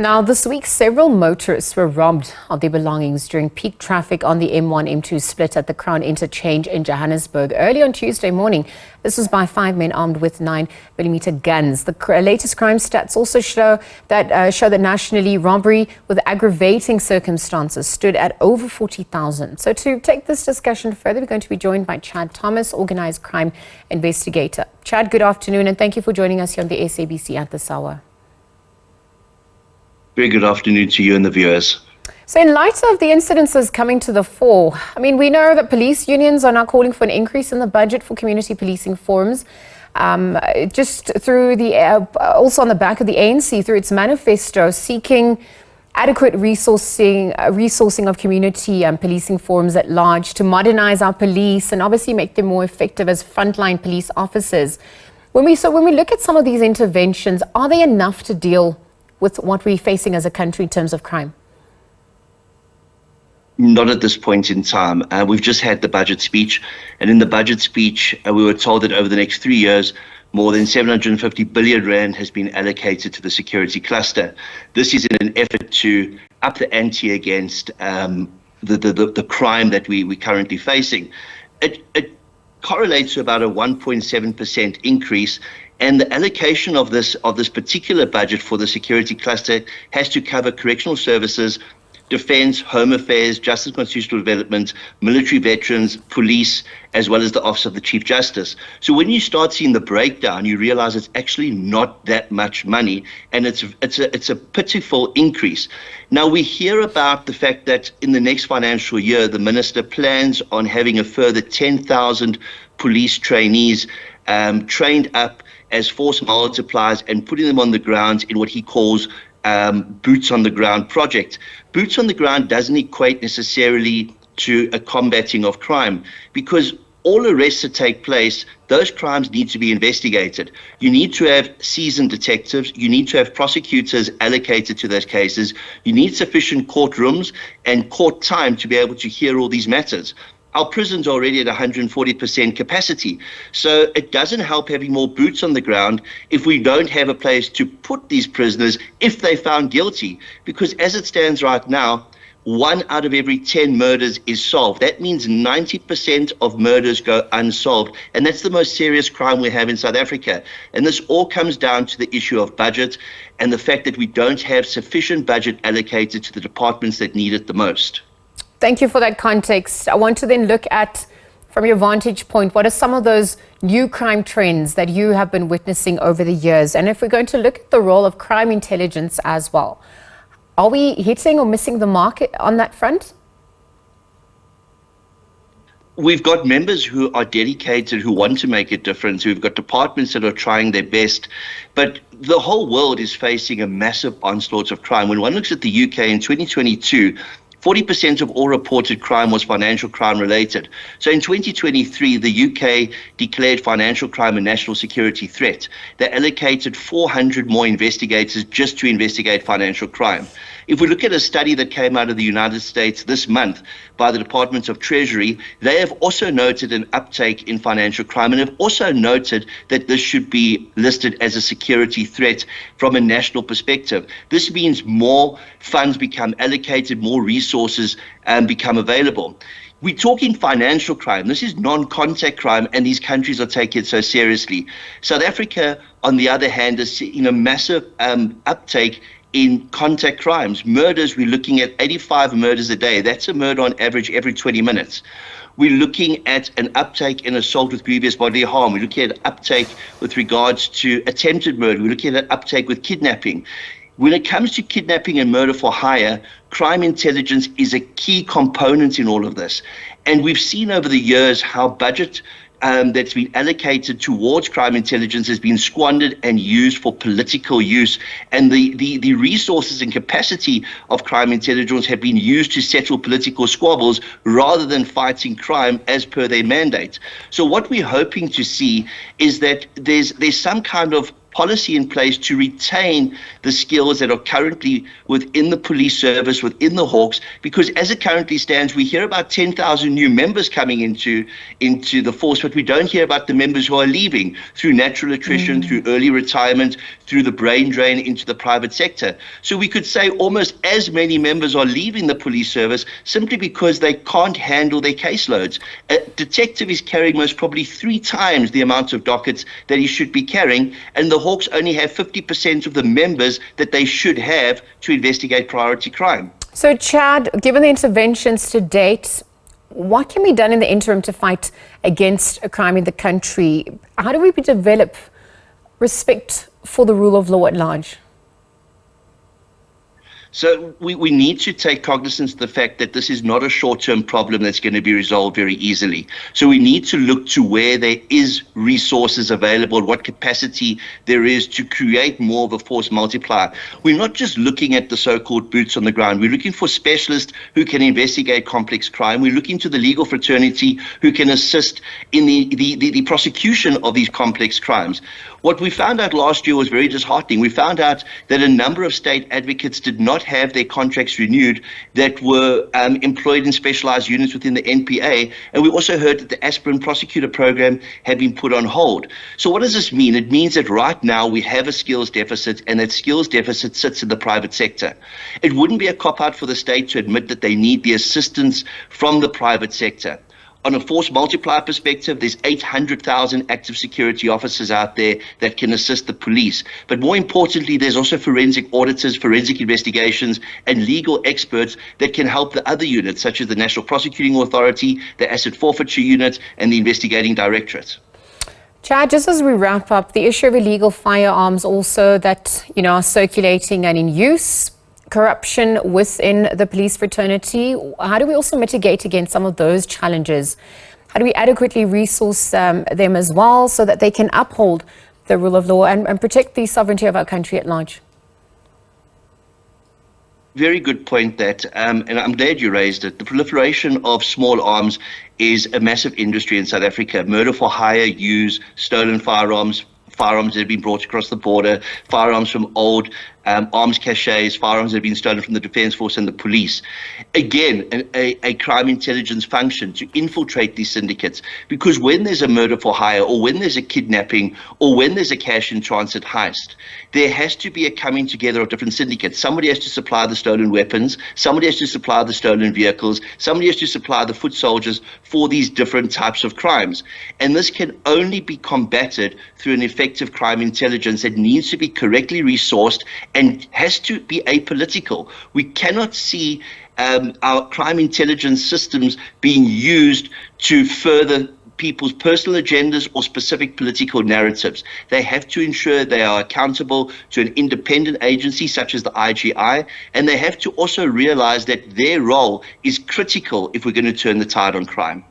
Now, this week, several motorists were robbed of their belongings during peak traffic on the M1-M2 split at the Crown Interchange in Johannesburg. Early on Tuesday morning, this was by 5 men armed with 9mm guns. The latest crime stats also show that nationally, robbery with aggravating circumstances stood at over 40,000. So to take this discussion further, we're going to be joined by Chad Thomas, Organised Crime Investigator. Chad, good afternoon, and thank you for joining us here on the SABC at this hour. Very good afternoon to you and the viewers. So in light of the incidences coming to the fore, we know that police unions are now calling for an increase in the budget for community policing forums. Just through also on the back of the ANC, through its manifesto, seeking adequate resourcing of community policing forums at large to modernize our police and obviously make them more effective as frontline police officers. When we look at some of these interventions, are they enough to deal with what we're facing as a country in terms of crime? Not at this point in time. We've just had the budget speech, and in the budget speech, we were told that over the next 3 years, more than 750 billion rand has been allocated to the security cluster. This is in an effort to up the ante against the crime that we're currently facing. It correlates to about a 1.7% increase. And the allocation of this particular budget for the security cluster has to cover correctional services, defence, home affairs, justice and constitutional development, military veterans, police, as well as the Office of the Chief Justice. So when you start seeing the breakdown, you realise it's actually not that much money, and it's a pitiful increase. Now, we hear about the fact that in the next financial year, the minister plans on having a further 10,000 police trainees trained up as force multipliers and putting them on the ground in what he calls boots on the ground project. Boots on the ground doesn't equate necessarily to a combating of crime, because all arrests that take place, those crimes need to be investigated. You need to have seasoned detectives. You need to have prosecutors allocated to those cases. You need sufficient courtrooms and court time to be able to hear all these matters. Our prisons are already at 140% capacity. So it doesn't help having more boots on the ground if we don't have a place to put these prisoners if they found guilty. Because as it stands right now, 1 out of every 10 murders is solved. That means 90% of murders go unsolved. And that's the most serious crime we have in South Africa. And this all comes down to the issue of budget and the fact that we don't have sufficient budget allocated to the departments that need it the most. Thank you for that context. I want to then look at, from your vantage point, what are some of those new crime trends that you have been witnessing over the years? And if we're going to look at the role of crime intelligence as well, are we hitting or missing the mark on that front? We've got members who are dedicated, who want to make a difference. We've got departments that are trying their best. But the whole world is facing a massive onslaught of crime. When one looks at the UK in 2022, 40% of all reported crime was financial crime related. So in 2023, the UK declared financial crime a national security threat. They allocated 400 more investigators just to investigate financial crime. If we look at a study that came out of the United States this month by the Department of Treasury, they have also noted an uptake in financial crime and have also noted that this should be listed as a security threat from a national perspective. This means more funds become allocated, more resources become available. We're talking financial crime. This is non-contact crime, and these countries are taking it so seriously. South Africa, on the other hand, is seeing a massive uptake in contact crimes. Murders, we're looking at 85 murders a day. That's a murder on average every 20 minutes. We're looking at an uptake in assault with grievous bodily harm. We're looking at uptake with regards to attempted murder. We're looking at uptake with kidnapping. When it comes to kidnapping and murder for hire, crime intelligence is a key component in all of this. And we've seen over the years how budget that's been allocated towards crime intelligence has been squandered and used for political use. And the resources and capacity of crime intelligence have been used to settle political squabbles rather than fighting crime as per their mandate. So what we're hoping to see is that there's some kind of policy in place to retain the skills that are currently within the police service, within the Hawks, because as it currently stands, we hear about 10,000 new members coming into the force, but we don't hear about the members who are leaving through natural attrition, through early retirement, through the brain drain into the private sector. So we could say almost as many members are leaving the police service simply because they can't handle their caseloads. A detective is carrying most probably 3 times the amount of dockets that he should be carrying, and the Hawks only have 50% of the members that they should have to investigate priority crime. So, Chad, given the interventions to date, what can be done in the interim to fight against crime in the country? How do we develop respect for the rule of law at large? So we need to take cognizance of the fact that this is not a short-term problem that's going to be resolved very easily. So we need to look to where there is resources available, what capacity there is to create more of a force multiplier. We're not just looking at the so-called boots on the ground. We're looking for specialists who can investigate complex crime. We're looking to the legal fraternity who can assist in the prosecution of these complex crimes. What we found out last year was very disheartening. We found out that a number of state advocates did not have their contracts renewed that were employed in specialized units within the NPA. And we also heard that the aspirant prosecutor program had been put on hold. So what does this mean? It means that right now we have a skills deficit, and that skills deficit sits in the private sector. It wouldn't be a cop-out for the state to admit that they need the assistance from the private sector. On a force multiplier perspective, there's 800,000 active security officers out there that can assist the police. But more importantly, there's also forensic auditors, forensic investigations, and legal experts that can help the other units, such as the National Prosecuting Authority, the Asset Forfeiture Unit, and the Investigating Directorate. Chad, just as we wrap up, the issue of illegal firearms also that, are circulating and in use, corruption within the police fraternity. How do we also mitigate against some of those challenges? How do we adequately resource them as well so that they can uphold the rule of law and protect the sovereignty of our country at large? Very good point that, and I'm glad you raised it. The proliferation of small arms is a massive industry in South Africa. Murder for hire, use, stolen firearms that have been brought across the border, firearms from old arms caches, firearms that have been stolen from the Defence Force and the police. Again, a crime intelligence function to infiltrate these syndicates, because when there's a murder for hire, or when there's a kidnapping, or when there's a cash in transit heist, there has to be a coming together of different syndicates. Somebody has to supply the stolen weapons, somebody has to supply the stolen vehicles, somebody has to supply the foot soldiers for these different types of crimes. And this can only be combated through an effective crime intelligence that needs to be correctly resourced and has to be apolitical. We cannot see our crime intelligence systems being used to further people's personal agendas or specific political narratives. They have to ensure they are accountable to an independent agency such as the IGI, and they have to also realize that their role is critical if we're going to turn the tide on crime.